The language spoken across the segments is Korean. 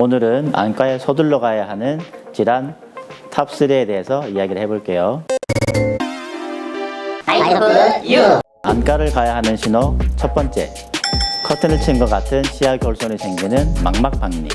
오늘은 안과에 서둘러 가야 하는 질환 탑3에 대해서 이야기를 해볼게요. 안과를 가야 하는 신호 첫 번째, 커튼을 친 것 같은 시야 결손이 생기는 망막박리.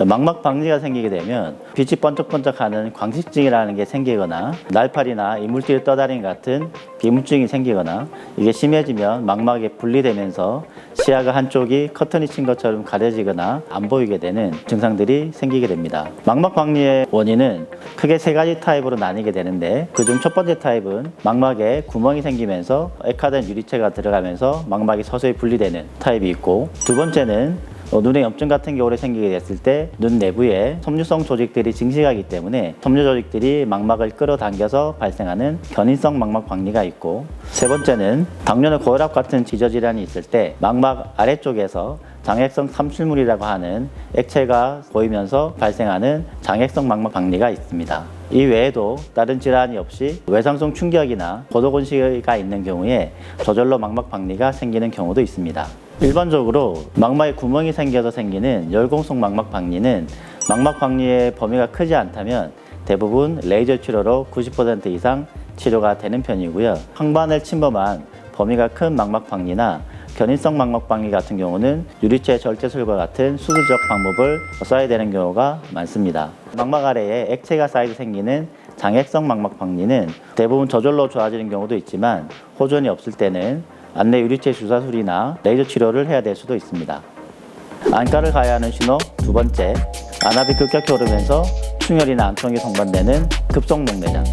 망막박리가 생기게 되면 빛이 번쩍번쩍하는 광식증이라는 게 생기거나 날파리나 이물질이 떠다니는 같은 비문증이 생기거나 이게 심해지면 망막이 분리되면서 시야가 한쪽이 커튼이 친 것처럼 가려지거나 안 보이게 되는 증상들이 생기게 됩니다. 망막박리의 원인은 크게 세 가지 타입으로 나뉘게 되는데 그중 첫 번째 타입은 망막에 구멍이 생기면서 액화된 유리체가 들어가면서 망막이 서서히 분리되는 타입이 있고, 두 번째는 눈에 염증 같은 게 오래 생기게 됐을 때 눈 내부에 섬유성 조직들이 증식하기 때문에 섬유 조직들이 망막을 끌어당겨서 발생하는 견인성 망막박리가 있고, 세 번째는 당뇨나 고혈압 같은 지저질환이 있을 때 망막 아래쪽에서 장액성 삼출물이라고 하는 액체가 보이면서 발생하는 장액성 망막박리가 있습니다. 이 외에도 다른 질환이 없이 외상성 충격이나 고도근시가 있는 경우에 저절로 망막박리가 생기는 경우도 있습니다. 일반적으로 망막에 구멍이 생겨서 생기는 열공성 망막박리는 망막박리의 범위가 크지 않다면 대부분 레이저 치료로 90% 이상 치료가 되는 편이고요. 황반을 침범한 범위가 큰 망막박리나 견인성 망막박리 같은 경우는 유리체 절제술과 같은 수술적 방법을 써야 되는 경우가 많습니다. 망막 아래에 액체가 쌓여서 생기는 장액성 망막박리는 대부분 저절로 좋아지는 경우도 있지만 호전이 없을 때는 안내 유리체 주사술이나 레이저 치료를 해야 될 수도 있습니다. 안과를 가야 하는 신호 두 번째, 안압이 급격히 오르면서 충혈이나 안통이 동반되는 급성농내장.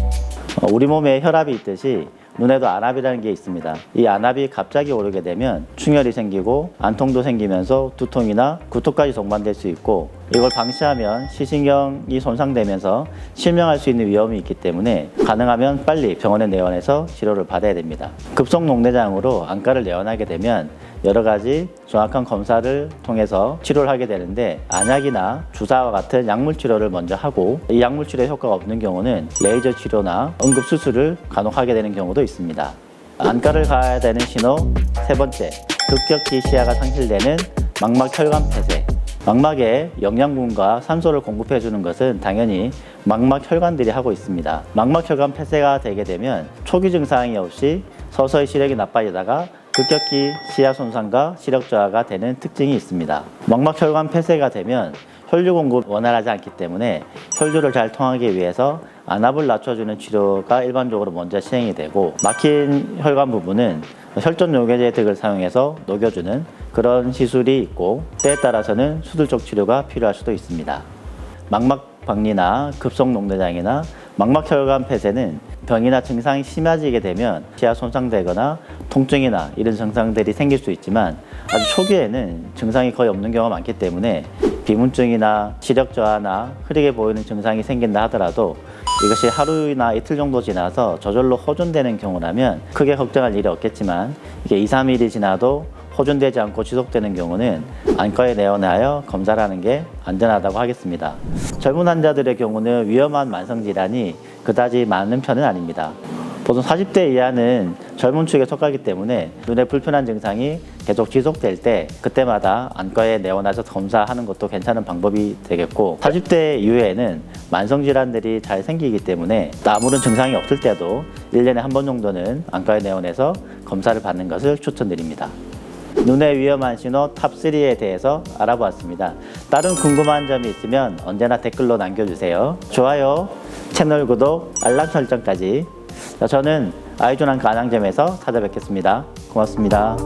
우리 몸에 혈압이 있듯이 눈에도 안압이라는 게 있습니다. 이 안압이 갑자기 오르게 되면 충혈이 생기고 안통도 생기면서 두통이나 구토까지 동반될 수 있고, 이걸 방치하면 시신경이 손상되면서 실명할 수 있는 위험이 있기 때문에 가능하면 빨리 병원에 내원해서 치료를 받아야 됩니다. 급성농내장으로 안과를 내원하게 되면 여러 가지 정확한 검사를 통해서 치료를 하게 되는데, 안약이나 주사와 같은 약물 치료를 먼저 하고 이 약물 치료에 효과가 없는 경우는 레이저 치료나 응급수술을 간혹 하게 되는 경우도 있습니다. 안과를 가야 되는 신호 세 번째, 급격히 시야가 상실되는 망막혈관 폐쇄. 망막에 영양분과 산소를 공급해 주는 것은 당연히 망막혈관들이 하고 있습니다. 망막혈관 폐쇄가 되게 되면 초기 증상이 없이 서서히 시력이 나빠지다가 급격히 시야 손상과 시력 저하가 되는 특징이 있습니다. 망막혈관 폐쇄가 되면 혈류 공급이 원활하지 않기 때문에 혈류를 잘 통하기 위해서 안압을 낮춰주는 치료가 일반적으로 먼저 시행이 되고, 막힌 혈관 부분은 혈전 요괴제 등을 사용해서 녹여주는 그런 시술이 있고, 때에 따라서는 수술적 치료가 필요할 수도 있습니다. 망막박리나 급성농내장이나 망막혈관 폐쇄는 병이나 증상이 심해지게 되면 시야 손상되거나 통증이나 이런 증상들이 생길 수 있지만 아주 초기에는 증상이 거의 없는 경우가 많기 때문에 비문증이나 시력 저하나 흐리게 보이는 증상이 생긴다 하더라도 이것이 하루나 이틀 정도 지나서 저절로 호전되는 경우라면 크게 걱정할 일이 없겠지만, 이게 2, 3일이 지나도 호전되지 않고 지속되는 경우는 안과에 내원하여 검사를 하는 게 안전하다고 하겠습니다. 젊은 환자들의 경우는 위험한 만성질환이 그다지 많은 편은 아닙니다. 보통 40대 이하는 젊은 축에 속하기 때문에 눈에 불편한 증상이 계속 지속될 때 그때마다 안과에 내원해서 검사하는 것도 괜찮은 방법이 되겠고, 40대 이후에는 만성질환들이 잘 생기기 때문에 아무런 증상이 없을 때도 1년에 한 번 정도는 안과에 내원해서 검사를 받는 것을 추천드립니다. 눈의 위험한 신호 탑3에 대해서 알아보았습니다. 다른 궁금한 점이 있으면 언제나 댓글로 남겨주세요. 좋아요, 채널 구독, 알람 설정까지. 저는 아이존 안과 안양점에서 찾아뵙겠습니다. 고맙습니다.